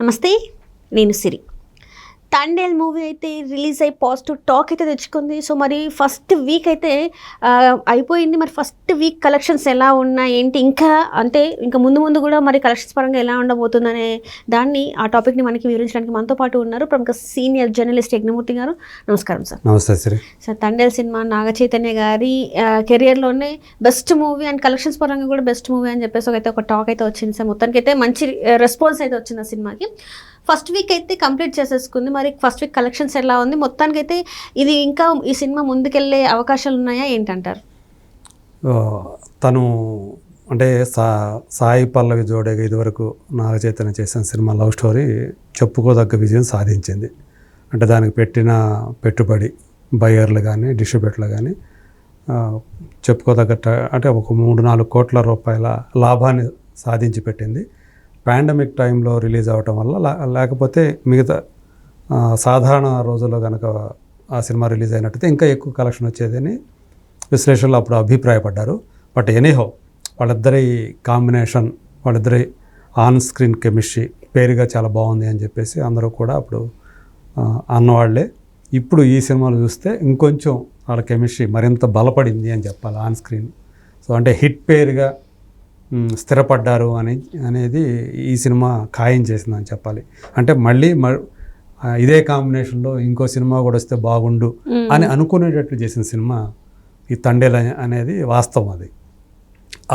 నమస్తే, నేను సిరి. తండేల్ మూవీ అయితే రిలీజ్ అయ్యి పాజిటివ్ టాక్ అయితే తెచ్చుకుంది. సో మరి ఫస్ట్ వీక్ అయితే అయిపోయింది. మరి ఫస్ట్ వీక్ కలెక్షన్స్ ఎలా ఉన్నాయి ఏంటి, ఇంకా ముందు ముందు కూడా మరి కలెక్షన్స్ పరంగా ఎలా ఉండబోతుందనే దాన్ని ఆ టాపిక్ని మనకి వివరించడానికి మనతో పాటు ఉన్నారు ప్రముఖ సీనియర్ జర్నలిస్ట్ యజ్ఞమూర్తి గారు. నమస్కారం సార్. నమస్తే సిరి. సార్, తండేల్ సినిమా నాగ చైతన్య గారి కెరియర్లోనే బెస్ట్ మూవీ అండ్ కలెక్షన్స్ పరంగా కూడా బెస్ట్ మూవీ అని చెప్పేసి అయితే ఒక టాక్ అయితే వచ్చింది సార్. మొత్తానికి అయితే మంచి రెస్పాన్స్ అయితే వచ్చింది ఆ సినిమాకి. ఫస్ట్ వీక్ అయితే కంప్లీట్ చేసేసుకుంది. మరి ఫస్ట్ వీక్ కలెక్షన్స్ ఎలా ఉంది? మొత్తానికైతే ఇది ఇంకా ఈ సినిమా ముందుకెళ్ళే అవకాశాలు ఉన్నాయా ఏంటంటారు? తను అంటే సాయి పల్లవి జోడేగా ఇదివరకు నాగ చైతన్య చేసిన సినిమా లవ్ స్టోరీ చెప్పుకోదగ్గ విజయం సాధించింది. అంటే దానికి పెట్టిన పెట్టుబడి, బయ్యర్లు కానీ డిస్ట్రిబ్యూటర్లు కానీ చెప్పుకోదగ్గ అంటే ఒక 3-4 కోట్ల రూపాయల లాభాన్ని సాధించి పెట్టింది. పాండమిక్ టైంలో రిలీజ్ అవ్వటం వల్ల, లేకపోతే మిగతా సాధారణ రోజుల్లో కనుక ఆ సినిమా రిలీజ్ అయినట్టయితే ఇంకా ఎక్కువ కలెక్షన్ వచ్చేదని విశ్లేషకులు అప్పుడు అభిప్రాయపడ్డారు. బట్ ఎనీహౌ వాళ్ళిద్దరి కాంబినేషన్, వాళ్ళిద్దరి ఆన్ స్క్రీన్ కెమిస్ట్రీ పేరుగా చాలా బాగుంది అని చెప్పేసి అందరూ కూడా అప్పుడు అన్నవాళ్లే. ఇప్పుడు ఈ సినిమాలు చూస్తే ఇంకొంచెం వాళ్ళ కెమిస్ట్రీ మరింత బలపడింది అని చెప్పాలి ఆన్ స్క్రీన్. సో అంటే హిట్ పేరుగా స్థిరపడ్డారు అనేది ఈ సినిమా ఖాయం చేసిందని చెప్పాలి. అంటే మళ్ళీ ఇదే కాంబినేషన్లో ఇంకో సినిమా కూడా వస్తే బాగుండు అని అనుకునేటట్లు చేసిన సినిమా ఈ తండేల్ అనేది వాస్తవం. అది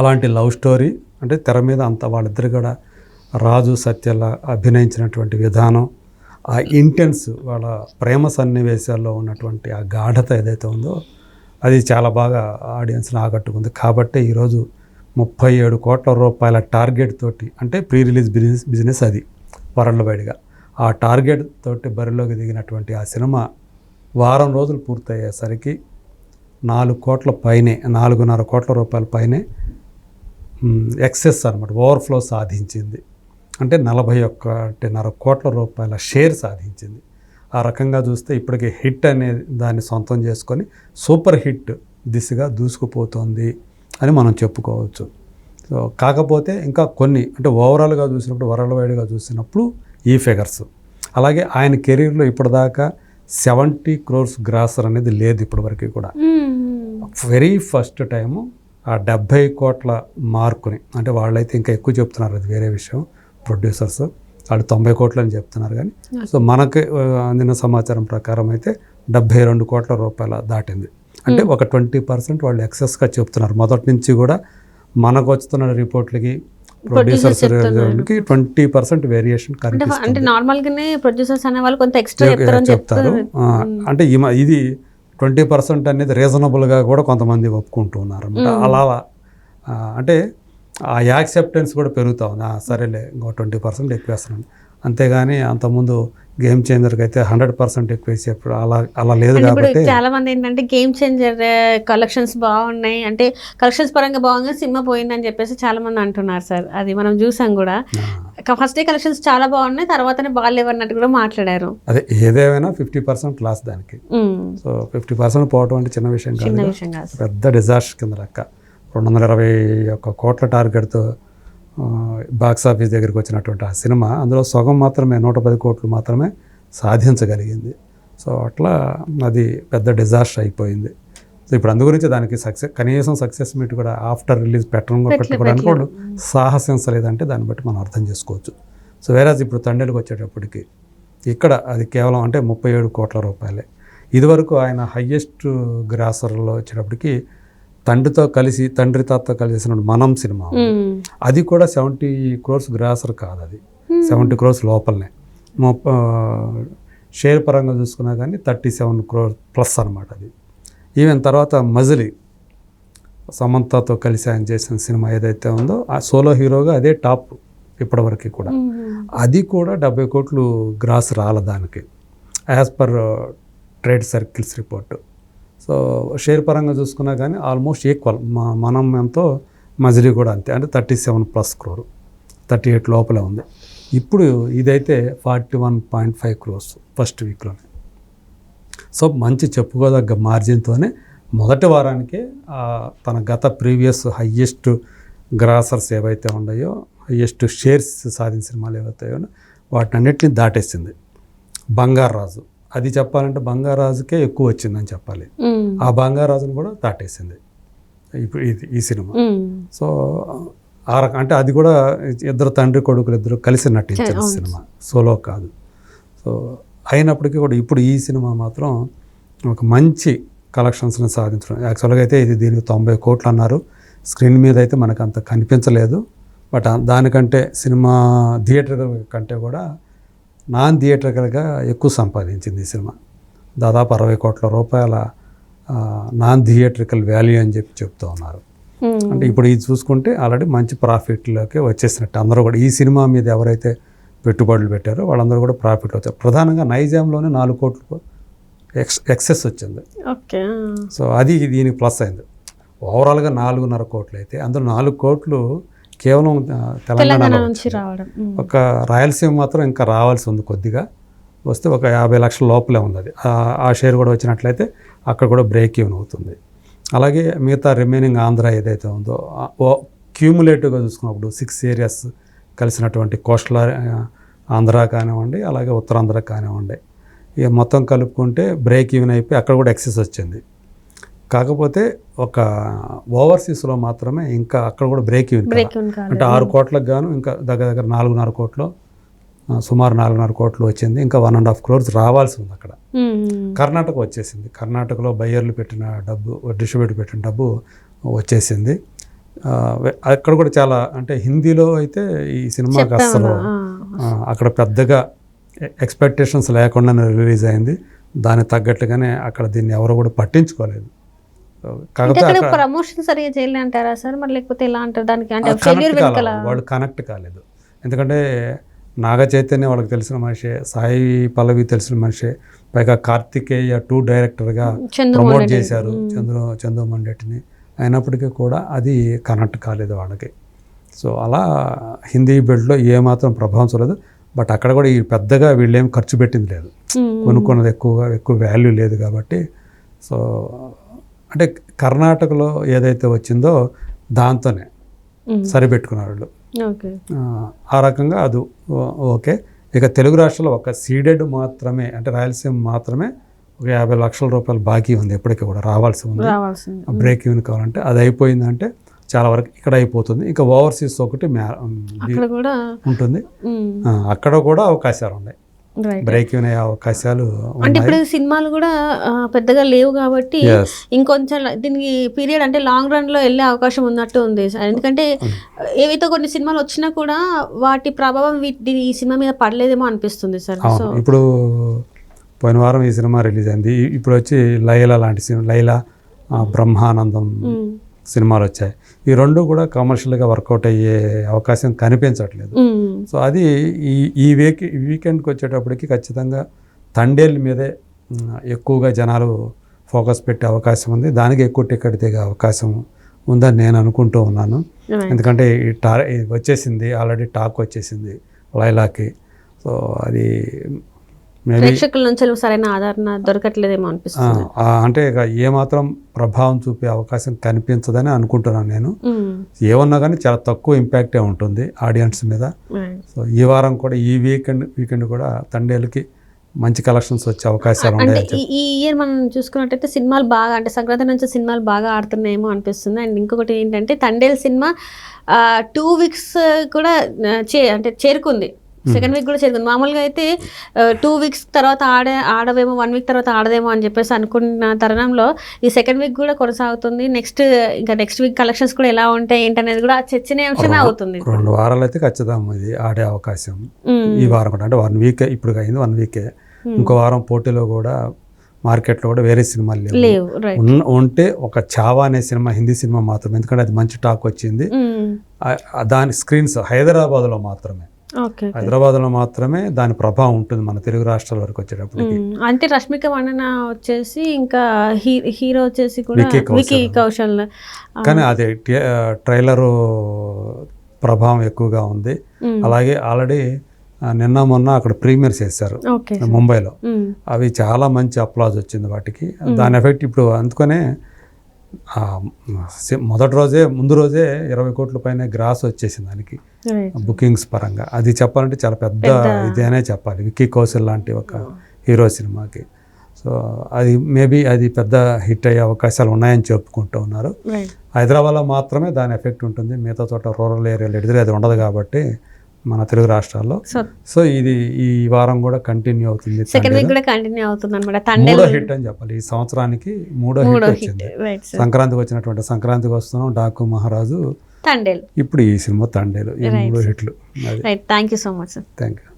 అలాంటి లవ్ స్టోరీ. అంటే తెర మీద అంత వాళ్ళిద్దరు కూడా రాజు సత్యల అభినయించినటువంటి విధానం, ఆ ఇంటెన్స్, వాళ్ళ ప్రేమ సన్నివేశాల్లో ఉన్నటువంటి ఆ గాఢత ఏదైతే ఉందో అది చాలా బాగా ఆడియన్స్ని ఆకట్టుకుంది. కాబట్టి ఈరోజు 37 కోట్ల రూపాయల టార్గెట్ తోటి, అంటే ప్రీ రిలీజ్ బిజినెస్ అది వరల్డ్ వైడ్గా, ఆ టార్గెట్ తోటి బరిలోకి దిగినటువంటి ఆ సినిమా వారం రోజులు పూర్తయ్యేసరికి 4 కోట్ల పైనే, 4.5 కోట్ల రూపాయల పైనే ఎక్సెస్ అనమాట, ఓవర్ఫ్లో సాధించింది. అంటే 41.5 కోట్ల రూపాయల షేర్ సాధించింది. ఆ రకంగా చూస్తే ఇప్పటికే హిట్ అనే దాన్ని సొంతం చేసుకొని సూపర్ హిట్ దిశగా దూసుకుపోతుంది అని మనం చెప్పుకోవచ్చు. సో కాకపోతే ఇంకా కొన్ని, అంటే ఓవరాల్గా చూసినప్పుడు, వరల్డ్ వైడ్గా చూసినప్పుడు ఈ ఫిగర్స్, అలాగే ఆయన కెరీర్లో ఇప్పటిదాకా 70 crores గ్రాసర్ అనేది లేదు ఇప్పటివరకు కూడా. వెరీ ఫస్ట్ టైము ఆ 70 కోట్ల మార్కుని, అంటే వాళ్ళైతే ఇంకా ఎక్కువ చెప్తున్నారు, అది వేరే విషయం. ప్రొడ్యూసర్స్ వాళ్ళు 90 కోట్లు అని చెప్తున్నారు. కానీ సో మనకి అందిన సమాచారం ప్రకారం అయితే 72 కోట్ల రూపాయల దాటింది. అంటే ఒక 20% వాళ్ళు ఎక్సెస్గా చెప్తున్నారు. మొదటి నుంచి కూడా మనకు వస్తున్న రిపోర్ట్లకి, ప్రొడ్యూసర్స్ 20% వేరియేషన్ కనిపిస్తుంది. అంటే నార్మల్గానే ప్రొడ్యూసర్స్ అనే వాళ్ళు కొంత ఎక్స్ట్రా చెప్తారు. అంటే ఇది 20% అనేది రీజనబుల్గా కూడా కొంతమంది ఒప్పుకుంటూ ఉన్నారు అనమాట. అలా అంటే ఆ యాక్సెప్టెన్స్ కూడా పెరుగుతూ ఉంది. సరేలే ఇంకో 20% ఎక్కువ వేస్తున్నాను, అంతేగాని అంతకుముందు గేమ్ చేంజర్కి అయితే 100% ఎక్కువ వేసేప్పుడు అలా లేదు. కాబట్టి చాలా మంది ఏంటంటే గేమ్ చేంజర్ కలెక్షన్స్ బాగున్నాయి, అంటే కలెక్షన్స్ పరంగా బాగుంది, సినిమా పోయిందని చెప్పేసి చాలా మంది అంటున్నారు సార్. అది మనం చూసాం కూడా. ఫస్ట్ డే కలెక్షన్స్ చాలా బాగున్నాయి, తర్వాతనే బాగాలేవన్నట్టు కూడా మాట్లాడారు. అదే ఏదేమైనా 50% లాస్ దానికి. సో 50% పోవటం అంటే చిన్న విషయం కాదు, పెద్ద డిజాస్టర్ కింద లెక్క. 221 కోట్ల టార్గెట్తో బాక్స్ ఆఫీస్ దగ్గరికి వచ్చినటువంటి ఆ సినిమా, అందులో సగం మాత్రమే, 110 కోట్లు మాత్రమే సాధించగలిగింది. సో అట్లా అది పెద్ద డిజాస్టర్ అయిపోయింది. సో ఇప్పుడు అందు గురించి దానికి కనీసం సక్సెస్ మీట్ కూడా ఆఫ్టర్ రిలీజ్ పెట్టుకోవడానికి కూడా సాహసించలేదంటే దాన్ని బట్టి మనం అర్థం చేసుకోవచ్చు. సో వేరేజ్ ఇప్పుడు తండేలకు వచ్చేటప్పటికి ఇక్కడ అది కేవలం అంటే 37 కోట్ల రూపాయలే. ఇదివరకు ఆయన హయ్యెస్ట్ గ్రాసర్లో వచ్చేటప్పటికి తండ్రి తాత కలిసిన మనం సినిమా, అది కూడా 70 crores గ్రాసర్ కాదు, అది 70 crores లోపలనే. షేర్ పరంగా చూసుకున్నా కానీ 37 crores ప్లస్ అనమాట అది. ఈవెన్ తర్వాత మజిలీ, సమంతతో కలిసి ఆయన చేసిన సినిమా ఏదైతే ఉందో, ఆ సోలో హీరోగా అదే టాప్ ఇప్పటివరకు కూడా. అది కూడా 70 కోట్లు గ్రాస్ రాల దానికి, as per trade circles report. So share పరంగా చూసుకున్నా కానీ ఆల్మోస్ట్ ఈక్వల్, మనం ఎంతో మజిలీ కూడా అంతే, అంటే 37+ crore, 38 లోపలే ఉంది. ఇప్పుడు ఇదైతే 41.5 crores ఫస్ట్ వీక్లోనే. సో మంచి చెప్పుకోదగ్గ మార్జిన్తోనే మొదటి వారానికే తన గత ప్రీవియస్ హయ్యెస్ట్ గ్రాసర్స్ ఏవైతే ఉన్నాయో, హయ్యెస్ట్ షేర్స్ సాధించిన సినిమాలు ఏవైతే వాటినన్నిటిని దాటేసింది. బంగారాజు అది చెప్పాలంటే బంగారాజుకే ఎక్కువ వచ్చిందని చెప్పాలి. ఆ బంగారాజును కూడా దాటేసింది ఇప్పుడు ఈ సినిమా. సో ఆ రకం అంటే అది కూడా ఇద్దరు తండ్రి కొడుకులు ఇద్దరు కలిసి నటించారు సినిమా, సోలో కాదు. సో అయినప్పటికీ కూడా ఇప్పుడు ఈ సినిమా మాత్రం ఒక మంచి కలెక్షన్స్ని సాధించడం. యాక్చువల్గా అయితే ఇది దీనికి 90 కోట్లు అన్నారు. స్క్రీన్ మీద అయితే మనకు అంత కనిపించలేదు. బట్ దానికంటే సినిమా థియేటర్ కంటే కూడా నాన్ థియేటర్గా ఎక్కువ సంపాదించింది ఈ సినిమా. దాదాపు 60 కోట్ల రూపాయల నాన్ థియేట్రికల్ వాల్యూ అని చెప్తూ ఉన్నారు. అంటే ఇప్పుడు ఇది చూసుకుంటే ఆల్రెడీ మంచి ప్రాఫిట్లోకి వచ్చేసినట్టు. అందరూ కూడా ఈ సినిమా మీద ఎవరైతే పెట్టుబడులు పెట్టారో వాళ్ళందరూ కూడా ప్రాఫిట్లు వచ్చారు. ప్రధానంగా నైజాంలోనే 4 కోట్లు ఎక్సెస్ వచ్చింది. సో అది దీనికి ప్లస్ అయింది. ఓవరాల్గా 4.5 కోట్లు అయితే అందులో 4 కోట్లు కేవలం తెలంగాణ నుంచి రావడం. ఒక రాయలసీమ మాత్రం ఇంకా రావాల్సి ఉంది, కొద్దిగా వస్తే ఒక 50 లక్షల లోపలే ఉంది. అది ఆ షేర్ కూడా వచ్చినట్లయితే అక్కడ కూడా బ్రేక్ ఈవెన్ అవుతుంది. అలాగే మిగతా రిమైనింగ్ ఆంధ్ర ఏదైతే ఉందో క్యూములేటివ్గా చూసుకున్నప్పుడు 6 ఏరియాస్ కలిసినటువంటి కోస్టల్ ఆంధ్ర కానివ్వండి, అలాగే ఉత్తరాంధ్ర కానివ్వండి, ఇక మొత్తం కలుపుకుంటే బ్రేక్ ఈవెన్ అయిపోయి అక్కడ కూడా ఎక్సెస్ వచ్చింది. కాకపోతే ఒక ఓవర్సీస్లో మాత్రమే ఇంకా అక్కడ కూడా బ్రేక్ ఈవెన్ అంటే 6 కోట్లకు గాను ఇంకా దగ్గర 4.5 కోట్లు, సుమారు 4.5 కోట్లు వచ్చింది. ఇంకా 1.5 crores రావాల్సి ఉంది అక్కడ. కర్ణాటక వచ్చేసింది. కర్ణాటకలో బయ్యర్లు పెట్టిన డబ్బు, డిస్ట్రిబ్యూటర్ పెట్టిన డబ్బు వచ్చేసింది. అక్కడ కూడా చాలా అంటే హిందీలో అయితే ఈ సినిమాకి అసలు అక్కడ పెద్దగా ఎక్స్పెక్టేషన్స్ లేకుండానే రిలీజ్ అయింది. దానికి తగ్గట్టుగానే అక్కడ దీన్ని ఎవరు కూడా పట్టించుకోలేదు. కాకపోతే ప్రమోషన్ సరిగా చేయలే అంటారా సార్, మరి లేకపోతే ఎలా అంటారు దానికి? అంటే వాళ్ళు కనెక్ట్ కాలేదు. ఎందుకంటే నాగ చైతన్య వాళ్ళకి తెలిసిన మనిషే, సాయి పల్లవి తెలిసిన మనిషే, పైగా కార్తికేయ 2 డైరెక్టర్గా ప్రమోట్ చేశారు చందు రెడ్డిని. అయినప్పటికీ కూడా అది కనెక్ట్ కాలేదు వాళ్ళకి. సో అలా హిందీ బెల్ట్లో ఏమాత్రం ప్రభావం చూడలేదు. బట్ అక్కడ కూడా ఈ పెద్దగా వీళ్ళేం ఖర్చు పెట్టింది లేదు, కొనుక్కున్నది ఎక్కువ వాల్యూ లేదు కాబట్టి. సో అంటే కర్ణాటకలో ఏదైతే వచ్చిందో దాంతోనే సరిపెట్టుకున్నారు వాళ్ళు. ఆ రకంగా అది ఓకే. ఇక తెలుగు రాష్ట్రాల్లో ఒక సీడెడ్ మాత్రమే అంటే రాయలసీమ మాత్రమే ఒక 50 లక్షల రూపాయలు బాకీ ఉంది, ఎప్పటికీ కూడా రావాల్సి ఉంది. బ్రేక్ ఈవెన్ కావాలంటే అది అయిపోయిందంటే చాలా వరకు ఇక్కడ అయిపోతుంది. ఇంకా ఓవర్సీస్ ఒకటి ఉంటుంది, అక్కడ కూడా అవకాశాలు ఉన్నాయి, బ్రేక్ ఈవెన్ అయ్యే అవకాశాలు. అంటే ఇప్పుడు సినిమాలు కూడా పెద్దగా లేవు కాబట్టి ఇంకొంచెం దీనికి పీరియడ్ అంటే లాంగ్ రన్ లో వెళ్ళే అవకాశం ఉన్నట్టు ఉంది సార్. ఎందుకంటే ఏవైతే కొన్ని సినిమాలు వచ్చినా కూడా వాటి ప్రభావం ఈ సినిమా మీద పడలేదేమో అనిపిస్తుంది సార్. సో ఇప్పుడు పోయిన వారం ఈ సినిమా రిలీజ్ అయింది. ఇప్పుడు వచ్చి లైలా లాంటి సినిమా, లైలా, బ్రహ్మానందం సినిమాలు వచ్చాయి. ఈ 2 కూడా కమర్షియల్గా వర్కౌట్ అయ్యే అవకాశం కనిపించట్లేదు. సో అది ఈ వీకెండ్కి వచ్చేటప్పటికి ఖచ్చితంగా తండేళ్ళ మీదే ఎక్కువగా జనాలు ఫోకస్ పెట్టే అవకాశం ఉంది. దానికి ఎక్కువ టికెట్ దిగే అవకాశం ఉందని నేను అనుకుంటూ ఉన్నాను. ఎందుకంటే ఈ వచ్చేసింది, ఆల్రెడీ టాక్ వచ్చేసింది లైలాకి. సో అది ప్రేక్షకుల నుంచి సరైన ఆదరణ దొరకట్లేదేమో అనిపిస్తుంది. అంటే ఏమాత్రం ప్రభావం చూపే అవకాశం కనిపించదని అనుకుంటున్నాను నేను. ఏమన్నా కానీ చాలా తక్కువ ఇంపాక్టే ఉంటుంది ఆడియన్స్ మీద. సో ఈ వారం కూడా ఈ వీకెండ్ కూడా తండేళ్ళకి మంచి కలెక్షన్స్ వచ్చే అవకాశాలు ఉన్నాయి. ఈ ఇయర్ మనం చూసుకున్నట్టయితే సినిమాలు బాగా అంటే సంక్రాంతి నుంచి సినిమాలు బాగా ఆడుతున్నాయేమో అనిపిస్తుంది. అండ్ ఇంకొకటి ఏంటంటే తండేల్ సినిమా 2 weeks కూడా చేరుకుంది. సెకండ్ వీక్ కూడా చేరుకుంది. మామూలుగా అయితే 2 weeks తర్వాత ఆడవేమో, 1 week తర్వాత ఆడదేమో అని చెప్పేసి అనుకున్న తరుణంలో ఈ సెకండ్ వీక్ కూడా కొనసాగుతుంది. నెక్స్ట్ వీక్ కలెక్షన్స్ కూడా ఎలా ఉంటాయి ఏంటనేది కూడా చర్చనీయాంశమే అవుతుంది. 2 వారాలు అయితే ఖచ్చితంగా ఇది ఆడే అవకాశం. ఈ వారం కూడా అంటే 1 week ఇప్పుడు అయింది, 1 week. ఇంకో వారం పోటీలో కూడా మార్కెట్లో కూడా వేరే సినిమాలు లేవు. ఉంటే ఒక చావా అనే సినిమా, హిందీ సినిమా మాత్రమే. ఎందుకంటే అది మంచి టాక్ వచ్చింది. దాని స్క్రీన్స్ హైదరాబాద్లో మాత్రమే దాని ప్రభావం ఉంటుంది మన తెలుగు రాష్ట్రాల వరకు వచ్చేటప్పటికి. అంటే రష్మిక మండన వచ్చేసి ఇంకా హీరో వచ్చేసి కూడా వికీ కౌశల్, కానీ అది ట్రైలర్ ప్రభావం ఎక్కువగా ఉంది. అలాగే ఆల్రెడీ నిన్న మొన్న అక్కడ ప్రీమియర్స్ చేశారు ముంబైలో. అవి చాలా మంచి అప్లాజ్ వచ్చింది వాటికి. దాని ఎఫెక్ట్ ఇప్పుడు అందుకనే మొదటి రోజే ముందు రోజే 20 కోట్ల పైన గ్రాస్ వచ్చేసింది దానికి బుకింగ్స్ పరంగా. అది చెప్పాలంటే చాలా పెద్ద ఇదేనే చెప్పాలి విక్కీ కౌశల్ లాంటి ఒక హీరో సినిమాకి. సో అది మేబీ అది పెద్ద హిట్ అయ్యే అవకాశాలు ఉన్నాయని చెప్పుకుంటూ ఉన్నారు. హైదరాబాద్లో మాత్రమే దాని ఎఫెక్ట్ ఉంటుంది, మిగతా చోట రూరల్ ఏరియాలో ఎడితే అది ఉండదు కాబట్టి మన తెలుగు రాష్ట్రాల్లో. సో ఇది ఈ వారం కూడా కంటిన్యూ అవుతుంది, సెకండ్ వీక్ కూడా కంటిన్యూ అవుతుంది అనమాట. మూడో హిట్ అని చెప్పాలి ఈ సంవత్సరానికి, మూడో హిట్ వచ్చింది. సంక్రాంతికి వచ్చినటువంటి సంక్రాంతికి వస్తున్నాం, డాకు మహారాజు, తండేలు, ఇప్పుడు ఈ సినిమా తండేలు, ఈ 3 హిట్లు. Thank you so much sir. Thank you.